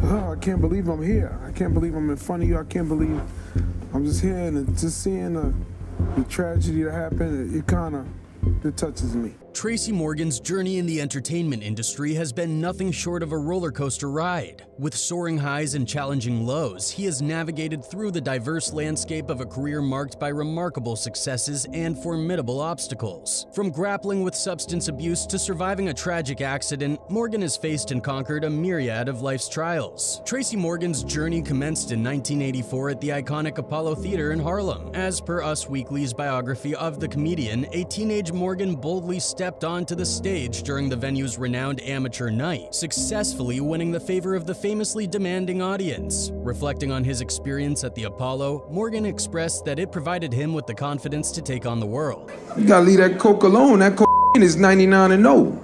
Oh, I can't believe I'm here. I can't believe I'm in front of you. I can't believe I'm just here and just seeing the tragedy that happened. It touches me. Tracy Morgan's journey in the entertainment industry has been nothing short of a roller coaster ride. With soaring highs and challenging lows, he has navigated through the diverse landscape of a career marked by remarkable successes and formidable obstacles. From grappling with substance abuse to surviving a tragic accident, Morgan has faced and conquered a myriad of life's trials. Tracy Morgan's journey commenced in 1984 at the iconic Apollo Theater in Harlem. As per Us Weekly's biography of the comedian, a teenage Morgan boldly stepped onto the stage during the venue's renowned amateur night, successfully winning the favor of the famously demanding audience. Reflecting on his experience at the Apollo, Morgan expressed that it provided him with the confidence to take on the world. You gotta leave that coke alone. That coke is 99 and 0.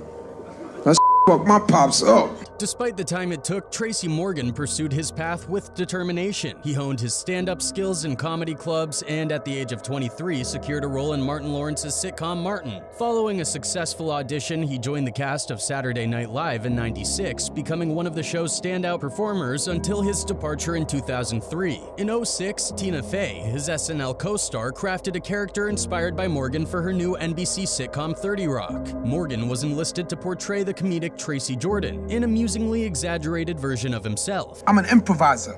That's fuck my pops up. Despite the time it took, Tracy Morgan pursued his path with determination. He honed his stand-up skills in comedy clubs and at the age of 23 secured a role in Martin Lawrence's sitcom Martin. Following a successful audition, he joined the cast of Saturday Night Live in '96, becoming one of the show's standout performers until his departure in 2003. In '06, Tina Fey, his SNL co-star, crafted a character inspired by Morgan for her new NBC sitcom 30 Rock. Morgan was enlisted to portray the comedic Tracy Jordan, an amusingly exaggerated version of himself. I'm an improviser.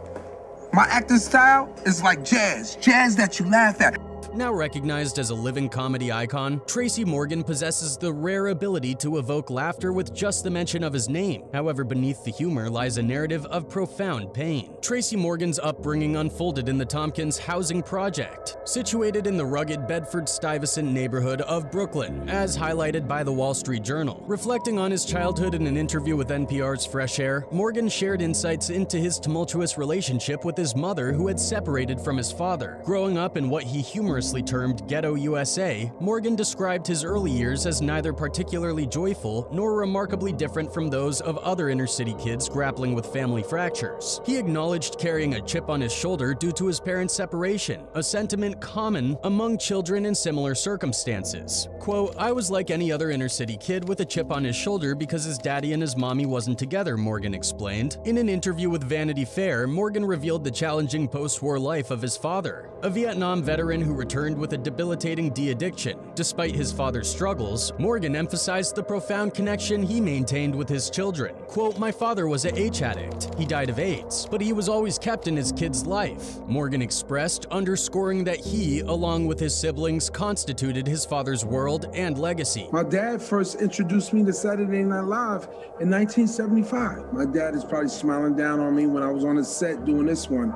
My acting style is like jazz that you laugh at. Now recognized as a living comedy icon, Tracy Morgan possesses the rare ability to evoke laughter with just the mention of his name. However, beneath the humor lies a narrative of profound pain. Tracy Morgan's upbringing unfolded in the Tompkins Housing Project, situated in the rugged Bedford-Stuyvesant neighborhood of Brooklyn, as highlighted by the Wall Street Journal. Reflecting on his childhood in an interview with NPR's Fresh Air, Morgan shared insights into his tumultuous relationship with his mother, who had separated from his father. Growing up in what he humorously termed Ghetto USA, Morgan described his early years as neither particularly joyful nor remarkably different from those of other inner-city kids grappling with family fractures. He acknowledged carrying a chip on his shoulder due to his parents' separation, a sentiment common among children in similar circumstances. Quote, "I was like any other inner-city kid with a chip on his shoulder because his daddy and his mommy wasn't together," Morgan explained. In an interview with Vanity Fair, Morgan revealed the challenging post-war life of his father, a Vietnam veteran who returned with a debilitating de-addiction. Despite his father's struggles, Morgan emphasized the profound connection he maintained with his children. Quote, "My father was a H addict. He died of AIDS, but he was always kept in his kid's life," Morgan expressed, underscoring that he, along with his siblings, constituted his father's world and legacy. My dad first introduced me to Saturday Night Live in 1975. My dad is probably smiling down on me when I was on the set doing this one.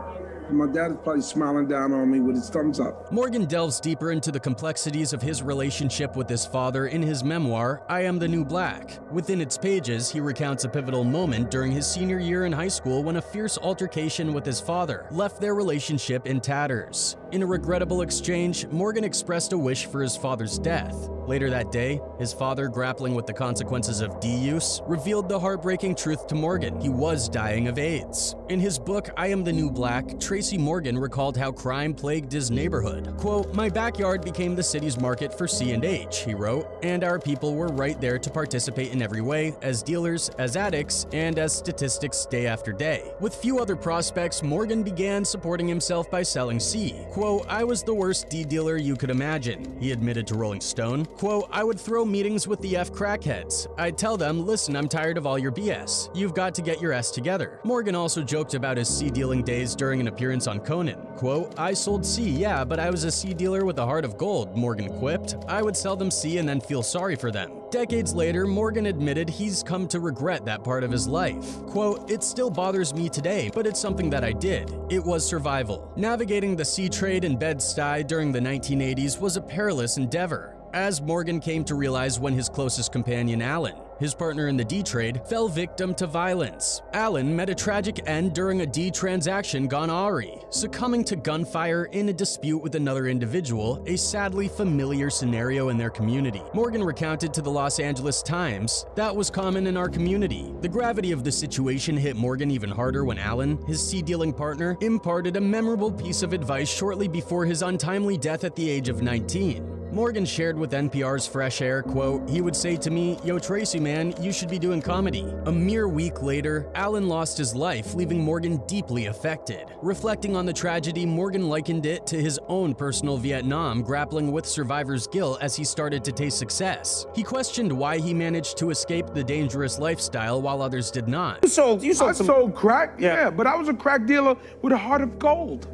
My dad is probably smiling down on me with his thumbs up. Morgan delves deeper into the complexities of his relationship with his father in his memoir, I Am the New Black. Within its pages, he recounts a pivotal moment during his senior year in high school when a fierce altercation with his father left their relationship in tatters. In a regrettable exchange, Morgan expressed a wish for his father's death. Later that day, his father, grappling with the consequences of D-use, revealed the heartbreaking truth to Morgan: he was dying of AIDS. In his book, I Am the New Black, Tracy Morgan recalled how crime plagued his neighborhood. Quote, "My backyard became the city's market for C&H, he wrote, and our people were right there to participate in every way, as dealers, as addicts, and as statistics day after day. With few other prospects, Morgan began supporting himself by selling C. Quote, I was the worst D dealer you could imagine, he admitted to Rolling Stone. Quote, I would throw meetings with the F crackheads. I'd tell them, listen, I'm tired of all your BS. You've got to get your S together. Morgan also joked about his C dealing days during an appearance on Conan. Quote, I sold C, yeah, but I was a C dealer with a heart of gold, Morgan quipped. I would sell them C and then feel sorry for them. Decades later, Morgan admitted he's come to regret that part of his life. Quote, it still bothers me today, but it's something that I did. It was survival. Navigating the C trade in Bed-Stuy during the 1980s was a perilous endeavor, as Morgan came to realize when his closest companion, Alan, his partner in the D trade, fell victim to violence. Alan met a tragic end during a D transaction gone awry, succumbing to gunfire in a dispute with another individual, a sadly familiar scenario in their community. Morgan recounted to the Los Angeles Times, that was common in our community. The gravity of the situation hit Morgan even harder when Alan, his C-dealing partner, imparted a memorable piece of advice shortly before his untimely death at the age of 19. Morgan shared with NPR's Fresh Air, quote, "He would say to me, 'Yo, Tracy, man, you should be doing comedy.' A mere week later, Allen lost his life, leaving Morgan deeply affected. Reflecting on the tragedy, Morgan likened it to his own personal Vietnam, grappling with survivor's guilt as he started to taste success. He questioned why he managed to escape the dangerous lifestyle while others did not. I sold crack, Yeah. but I was a crack dealer with a heart of gold.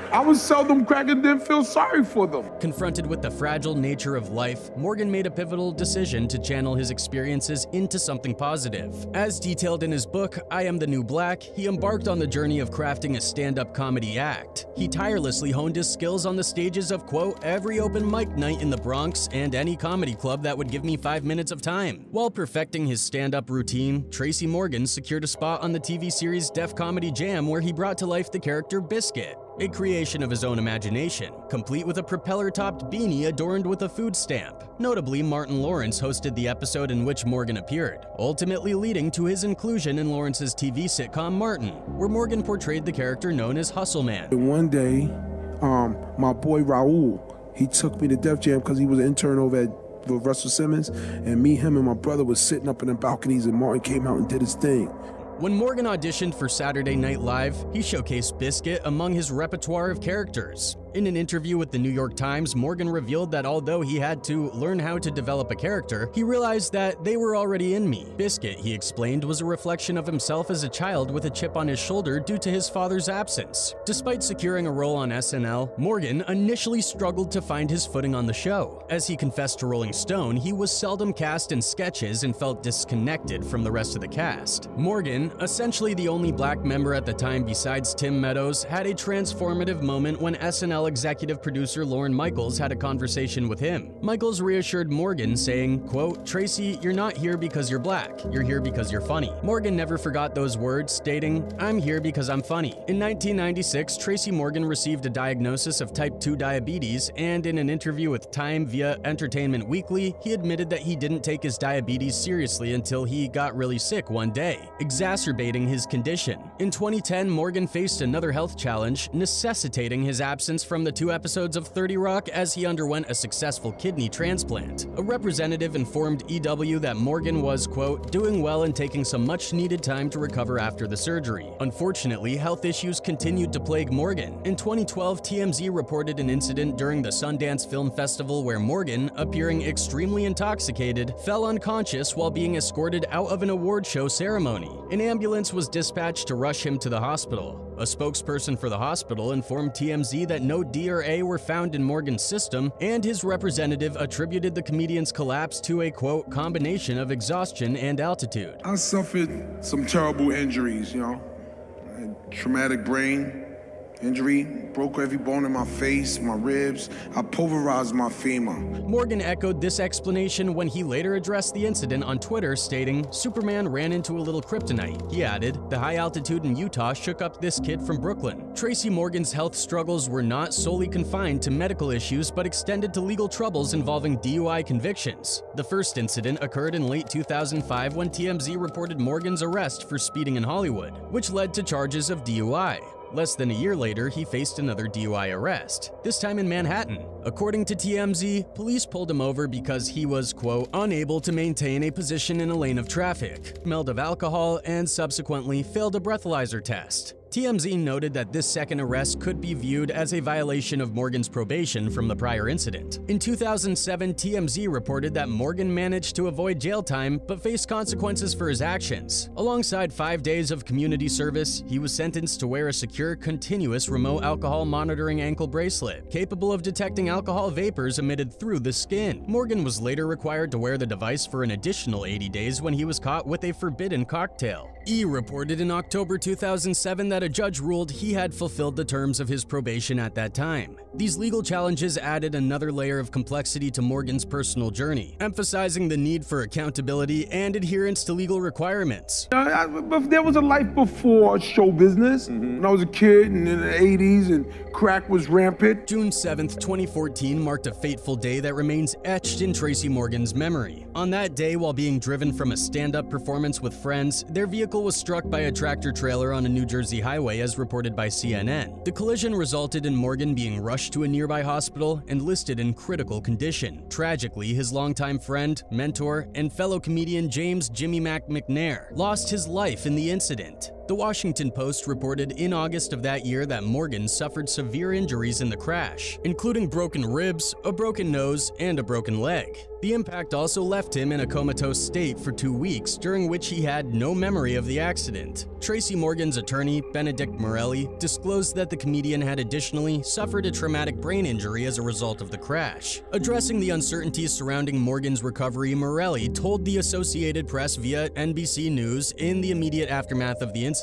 I would sell them crack and then feel sorry for them. Confronted with the fragile nature of life, Morgan made a pivotal decision to channel his experiences into something positive. As detailed in his book, I Am the New Black, he embarked on the journey of crafting a stand-up comedy act. He tirelessly honed his skills on the stages of, quote, every open mic night in the Bronx and any comedy club that would give me 5 minutes of time. While perfecting his stand-up routine, Tracy Morgan secured a spot on the TV series Def Comedy Jam where he brought to life the character Biscuit, a creation of his own imagination, complete with a propeller-topped beanie adorned with a food stamp. Notably, Martin Lawrence hosted the episode in which Morgan appeared, ultimately leading to his inclusion in Lawrence's TV sitcom Martin, where Morgan portrayed the character known as Hustle Man. And one day, my boy Raul, he took me to Def Jam because he was an intern over at Russell Simmons, and me, him, and my brother was sitting up in the balconies, and Martin came out and did his thing. When Morgan auditioned for Saturday Night Live, he showcased Biscuit among his repertoire of characters. In an interview with the New York Times, Morgan revealed that although he had to learn how to develop a character, he realized that they were already in me. Biscuit, he explained, was a reflection of himself as a child with a chip on his shoulder due to his father's absence. Despite securing a role on SNL, Morgan initially struggled to find his footing on the show. As he confessed to Rolling Stone, he was seldom cast in sketches and felt disconnected from the rest of the cast. Morgan, essentially the only black member at the time besides Tim Meadows, had a transformative moment when SNL executive producer Lorne Michaels had a conversation with him. Michaels reassured Morgan, saying, quote, Tracy, you're not here because you're black, you're here because you're funny. Morgan never forgot those words, stating, I'm here because I'm funny. In 1996, Tracy Morgan received a diagnosis of type 2 diabetes, and in an interview with Time via Entertainment Weekly, he admitted that he didn't take his diabetes seriously until he got really sick one day, exacerbating his condition. In 2010, Morgan faced another health challenge, necessitating his absence from the 2 episodes of 30 Rock as he underwent a successful kidney transplant. A representative informed EW that Morgan was, quote, doing well and taking some much-needed time to recover after the surgery. Unfortunately, health issues continued to plague Morgan. In 2012, TMZ reported an incident during the Sundance Film Festival where Morgan, appearing extremely intoxicated, fell unconscious while being escorted out of an award show ceremony. An ambulance was dispatched to rush him to the hospital. A spokesperson for the hospital informed TMZ that no D or A were found in Morgan's system, and his representative attributed the comedian's collapse to a, quote, combination of exhaustion and altitude. I suffered some terrible injuries, traumatic brain injury, broke every bone in my face, my ribs. I pulverized my femur. Morgan echoed this explanation when he later addressed the incident on Twitter, stating, Superman ran into a little kryptonite. He added, the high altitude in Utah shook up this kid from Brooklyn. Tracy Morgan's health struggles were not solely confined to medical issues, but extended to legal troubles involving DUI convictions. The first incident occurred in late 2005 when TMZ reported Morgan's arrest for speeding in Hollywood, which led to charges of DUI. Less than a year later, he faced another DUI arrest, this time in Manhattan. According to TMZ, police pulled him over because he was, quote, unable to maintain a position in a lane of traffic, smelled of alcohol, and subsequently failed a breathalyzer test. TMZ noted that this second arrest could be viewed as a violation of Morgan's probation from the prior incident. In 2007, TMZ reported that Morgan managed to avoid jail time but faced consequences for his actions. Alongside 5 days of community service, he was sentenced to wear a secure, continuous remote alcohol monitoring ankle bracelet, capable of detecting alcohol vapors emitted through the skin. Morgan was later required to wear the device for an additional 80 days when he was caught with a forbidden cocktail. E! reported in October 2007 that a judge ruled he had fulfilled the terms of his probation at that time. These legal challenges added another layer of complexity to Morgan's personal journey, emphasizing the need for accountability and adherence to legal requirements. But there was a life before show business. When I was a kid and in the 80s and crack was rampant. June 7th, 2014 marked a fateful day that remains etched in Tracy Morgan's memory. On that day, while being driven from a stand-up performance with friends, their vehicle was struck by a tractor trailer on a New Jersey highway. highway as reported by CNN. The collision resulted in Morgan being rushed to a nearby hospital and listed in critical condition. Tragically, his longtime friend, mentor, and fellow comedian James "Jimmy Mac" McNair lost his life in the incident. The Washington Post reported in August of that year that Morgan suffered severe injuries in the crash, including broken ribs, a broken nose, and a broken leg. The impact also left him in a comatose state for 2 weeks, during which he had no memory of the accident. Tracy Morgan's attorney, Benedict Morelli, disclosed that the comedian had additionally suffered a traumatic brain injury as a result of the crash. Addressing the uncertainties surrounding Morgan's recovery, Morelli told the Associated Press via NBC News in the immediate aftermath of the incident.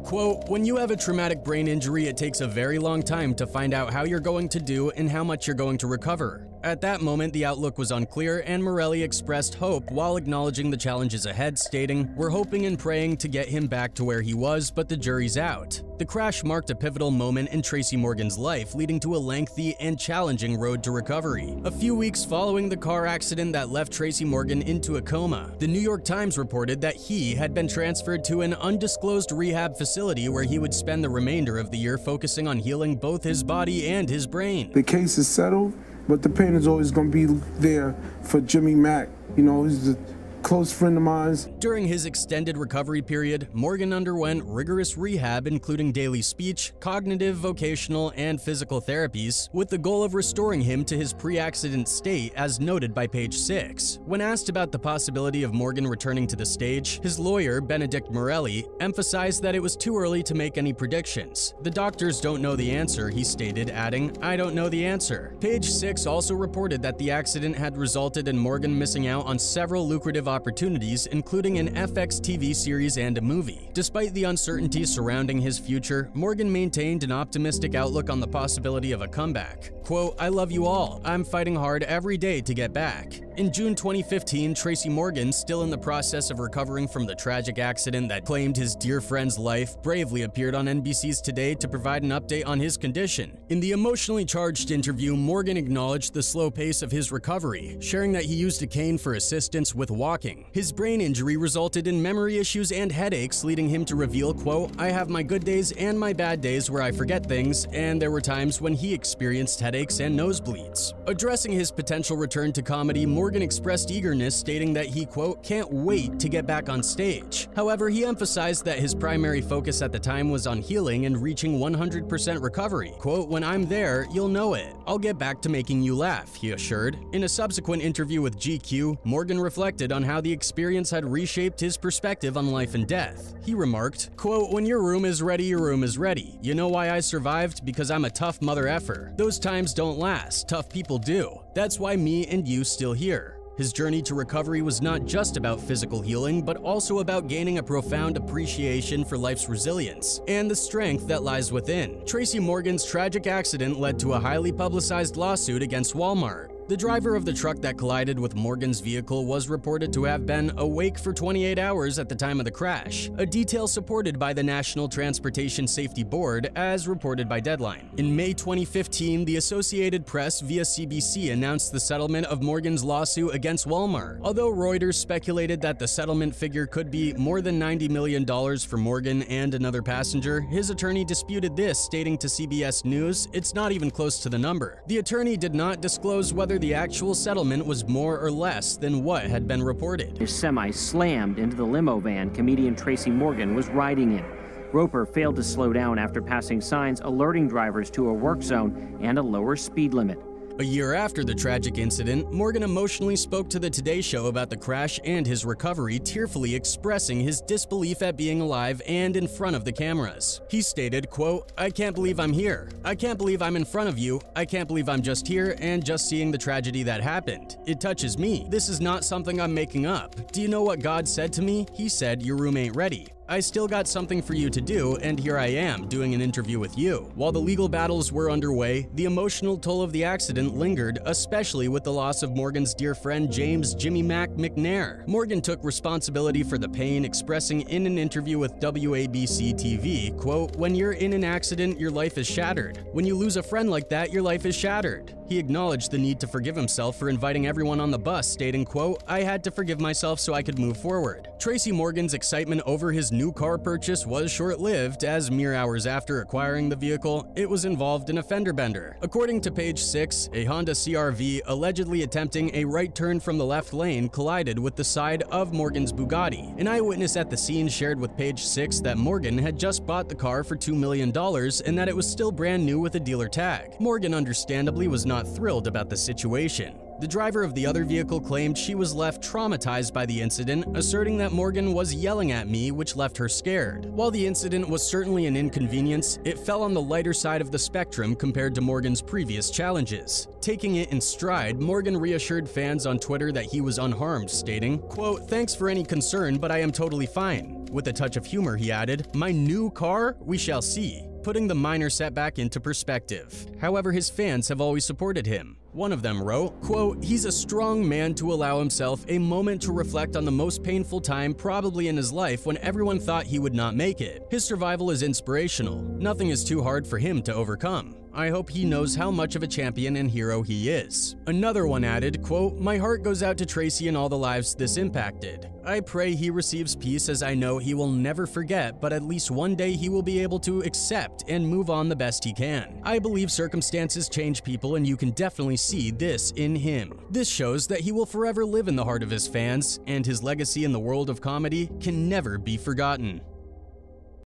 Quote, "When you have a traumatic brain injury, it takes a very long time to find out how you're going to do and how much you're going to recover." At that moment, the outlook was unclear, and Morelli expressed hope while acknowledging the challenges ahead, stating, "We're hoping and praying to get him back to where he was, but the jury's out." The crash marked a pivotal moment in Tracy Morgan's life, leading to a lengthy and challenging road to recovery. A few weeks following the car accident that left Tracy Morgan into a coma, the New York Times reported that he had been transferred to an undisclosed rehab facility where he would spend the remainder of the year focusing on healing both his body and his brain. The case is settled, but the pain is always going to be there for Jimmy Mac. You know, he's a close friend of mine. During his extended recovery period, Morgan underwent rigorous rehab, including daily speech, cognitive, vocational, and physical therapies, with the goal of restoring him to his pre-accident state, as noted by Page 6. When asked about the possibility of Morgan returning to the stage, his lawyer, Benedict Morelli, emphasized that it was too early to make any predictions. "The doctors don't know the answer," he stated, adding, "I don't know the answer." Page 6 also reported that the accident had resulted in Morgan missing out on several lucrative opportunities, including an FX TV series and a movie. Despite the uncertainty surrounding his future, Morgan maintained an optimistic outlook on the possibility of a comeback. Quote, "I love you all. I'm fighting hard every day to get back." In June 2015, Tracy Morgan, still in the process of recovering from the tragic accident that claimed his dear friend's life, bravely appeared on NBC's Today to provide an update on his condition. In the emotionally charged interview, Morgan acknowledged the slow pace of his recovery, sharing that he used a cane for assistance with walking. His brain injury resulted in memory issues and headaches, leading him to reveal, quote, "I have my good days and my bad days where I forget things, and there were times when he experienced headaches and nosebleeds." Addressing his potential return to comedy, Morgan expressed eagerness, stating that he, quote, "can't wait to get back on stage." However, he emphasized that his primary focus at the time was on healing and reaching 100% recovery. Quote, "When I'm there, you'll know it. I'll get back to making you laugh," he assured. In a subsequent interview with GQ, Morgan reflected on how the experience had reshaped his perspective on life and death. He remarked, quote, "When your room is ready, your room is ready. You know why I survived? Because I'm a tough mother effer. Those times don't last. Tough people do. That's why me and you still here." His journey to recovery was not just about physical healing, but also about gaining a profound appreciation for life's resilience and the strength that lies within. Tracy Morgan's tragic accident led to a highly publicized lawsuit against Walmart. The driver of the truck that collided with Morgan's vehicle was reported to have been awake for 28 hours at the time of the crash, a detail supported by the National Transportation Safety Board, as reported by Deadline. In May 2015, the Associated Press via CBC announced the settlement of Morgan's lawsuit against Walmart. Although Reuters speculated that the settlement figure could be more than $90 million for Morgan and another passenger, his attorney disputed this, stating to CBS News, "It's not even close to the number." The attorney did not disclose whether the actual settlement was more or less than what had been reported. His semi slammed into the limo van comedian Tracy Morgan was riding in. Roper failed to slow down after passing signs alerting drivers to a work zone and a lower speed limit. A year after the tragic incident, Morgan emotionally spoke to the Today Show about the crash and his recovery, tearfully expressing his disbelief at being alive and in front of the cameras. He stated, quote, "I can't believe I'm here. I can't believe I'm in front of you. I can't believe I'm just here and just seeing the tragedy that happened. It touches me. This is not something I'm making up. Do you know what God said to me? He said, your room ain't ready. I still got something for you to do, and here I am, doing an interview with you." While the legal battles were underway, the emotional toll of the accident lingered, especially with the loss of Morgan's dear friend James "Jimmy Mac" McNair. Morgan took responsibility for the pain, expressing in an interview with WABC TV, quote, "When you're in an accident, your life is shattered. When you lose a friend like that, your life is shattered." He acknowledged the need to forgive himself for inviting everyone on the bus, stating, quote, "I had to forgive myself so I could move forward." Tracy Morgan's excitement over his new car purchase was short-lived, as mere hours after acquiring the vehicle, it was involved in a fender bender. According to page 6, a Honda CR-V allegedly attempting a right turn from the left lane collided with the side of Morgan's Bugatti. An eyewitness at the scene shared with page 6 that Morgan had just bought the car for $2 million and that it was still brand new with a dealer tag. Morgan understandably was not thrilled about the situation. The driver of the other vehicle claimed she was left traumatized by the incident, asserting that Morgan was yelling at me, which left her scared. While the incident was certainly an inconvenience, it fell on the lighter side of the spectrum compared to Morgan's previous challenges. Taking it in stride, Morgan reassured fans on Twitter that he was unharmed, stating, quote, "Thanks for any concern, but I am totally fine." With a touch of humor, he added, "My new car? We shall see," putting the minor setback into perspective. However, his fans have always supported him. One of them wrote, quote, "He's a strong man to allow himself a moment to reflect on the most painful time probably in his life when everyone thought he would not make it. His survival is inspirational. Nothing is too hard for him to overcome. I hope he knows how much of a champion and hero he is." Another one added, quote, "My heart goes out to Tracy and all the lives this impacted. I pray he receives peace, as I know he will never forget, but at least one day he will be able to accept and move on the best he can. I believe circumstances change people, and you can definitely see this in him. This shows that he will forever live in the heart of his fans, and his legacy in the world of comedy can never be forgotten."